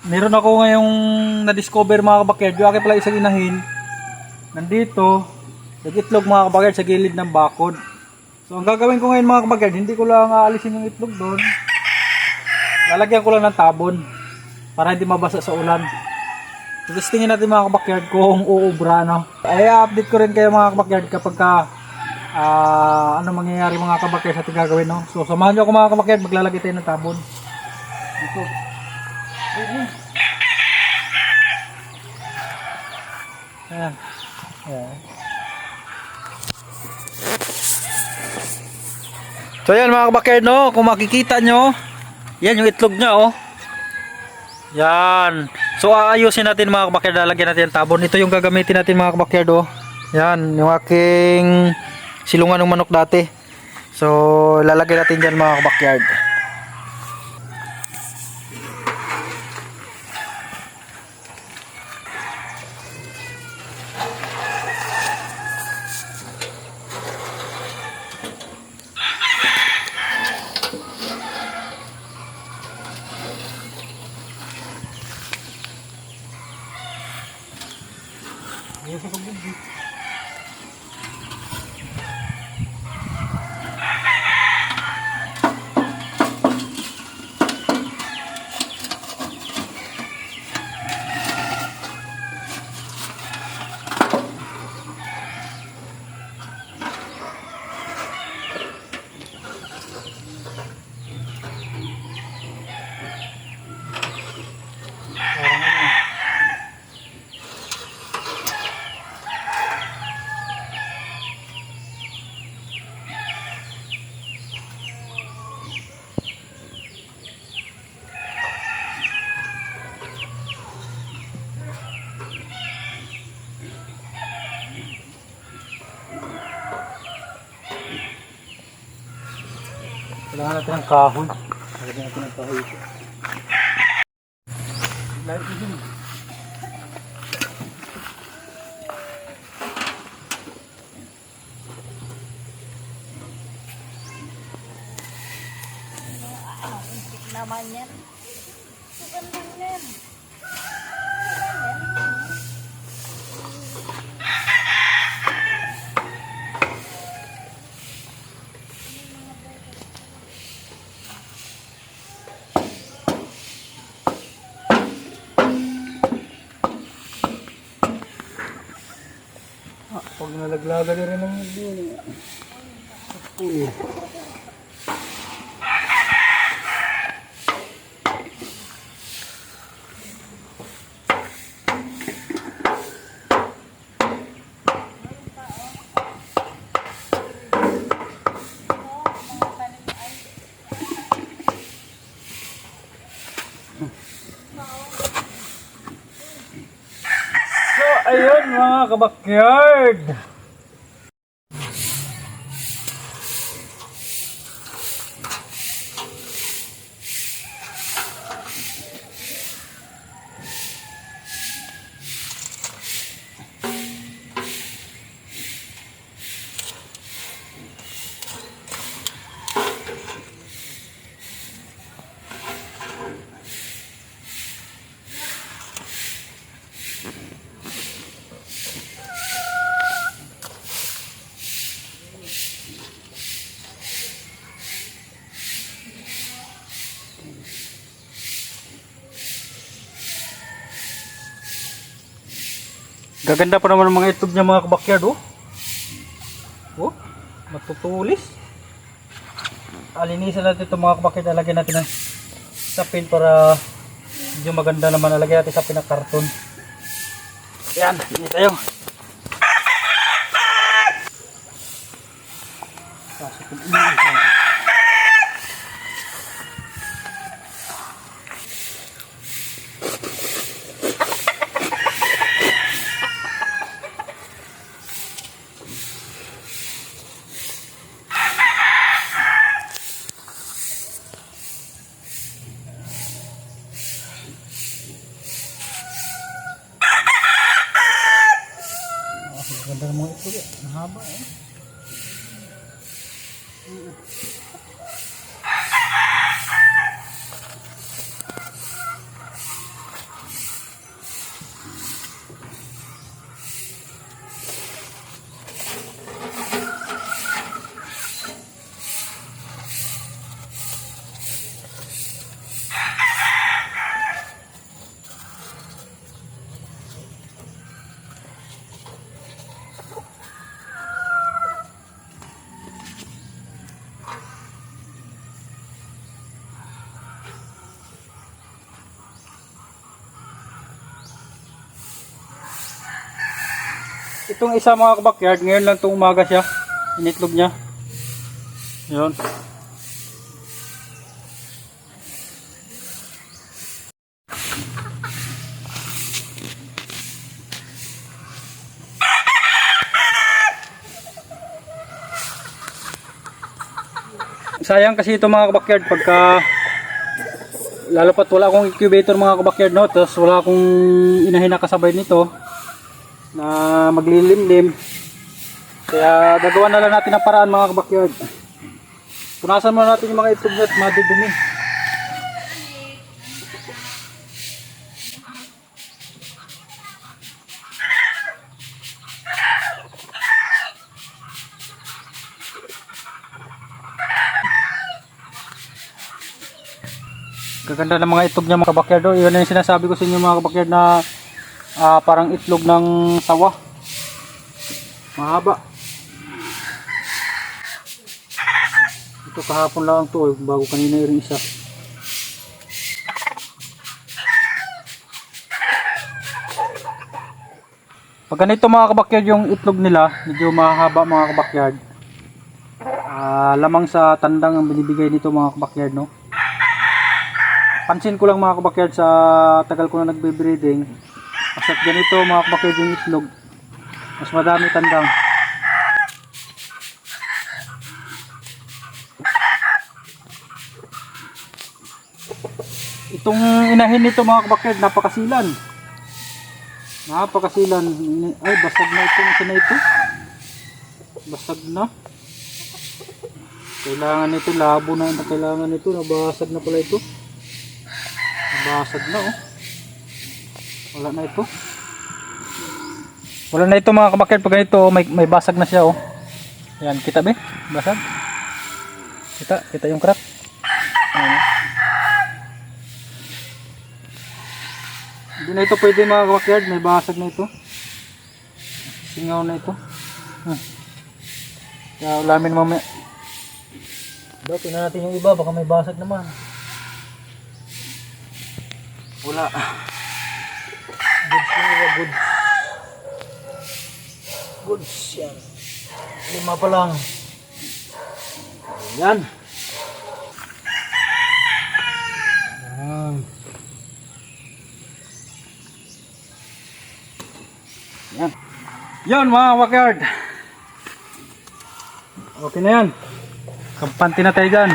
Meron ako ngayong na-discover mga kabakyard. Yung aking pala isang inahin. Nandito. Nag-itlog mga kabakyard sa gilid ng bakod. So ang gagawin ko ngayon mga kabakyard, hindi ko lang aalisin yung itlog doon. Lalagyan ko lang ng tabon. Para hindi mabasa sa ulan. So tingin natin mga kabakyard kung uubra no. Ay update ko rin kayo mga kabakyard kapag ano mangyayari mga kabakyard sa ating gagawin no. So samahan nyo ako mga kabakyard, maglalagay tayo ng tabon. Dito. Ayan. Ayan. So yan mga kabakyard no, kung makikita nyo, yan yung itlog nya oh. Yan. So aayusin natin mga kabakyard, lalagyan natin ang tabon. Ito yung gagamitin natin mga kabakyard oh. Yan, yung aking silungan ng manok dati. So lalagyan natin dyan mga kabakyard. Kailangan natin ng kahoy. Kailangan natin ng kahoy ito. Lahat ito din. Naman yan. Sukan lang yan. Pag nalaglagan na rin ng yun. So ayun mga kabakyard. Gaganda pa naman ang mga itlog niya mga kabakyard oh. Oh, matutulis. Alinisan natin ito mga kabakyard, alagyan natin ng sapin para medyo maganda naman. Alagyan natin sapin na karton. Yan, hindi tayo. Pasok yung initin. Ganda ng mga itlog eh. Mahaba eh. Itong isa mga kabakyard, ngayon lang itong umaga siya. Initlog niya. Yun. Sayang kasi ito mga kabakyard pagka lalo pat wala akong incubator mga kabakyard, no, tapos wala akong inahin na kasabay nito na maglilimlim, kaya gagawa na lang natin ng paraan mga kabakyard. Punasan muna natin yung mga itlog at madudumi. Gaganda ng mga itlog niya mga kabakyard. Yun na yung sinasabi ko sa inyo mga kabakyard na parang itlog ng sawa. Mahaba. Ito kahapon lang to, bago kanina yung isa. Pag ganito mga kabakyard yung itlog nila, medyo mahaba mga kabakyard. Lamang sa tandang ang binibigay nito mga kabakyard, no. Pansin ko lang mga kabakyard sa tagal ko na nagbe-breeding, at ganito mga kabakyard yung itlog, mas madami tandang. Itong inahin nito mga kabakyard, napakasilan. Napakasilan. Ay, basag na itong isa na ito. Basag na. Kailangan nito, labo na yung kailangan nito. Nabasag na pala ito. Nabasag na, oh. Wala na ito. Wala na ito mga kabakyard. Pag ganito, may basag na siya, oh. Ayan, kita ba? Basag. Kita yung crack. Ayan. Hindi na ito pwede mga kabakyard. May basag na ito. Singaw na ito. Kaya ulamin mamaya. Tingnan natin yung iba. Baka may basag naman. Wala. Goods na iba. Goods. Goods yan. 5 pa lang. Ayan. Ayan. Yan. Yan mga kabakyard. Okay na yan. Kampante na tayo dyan.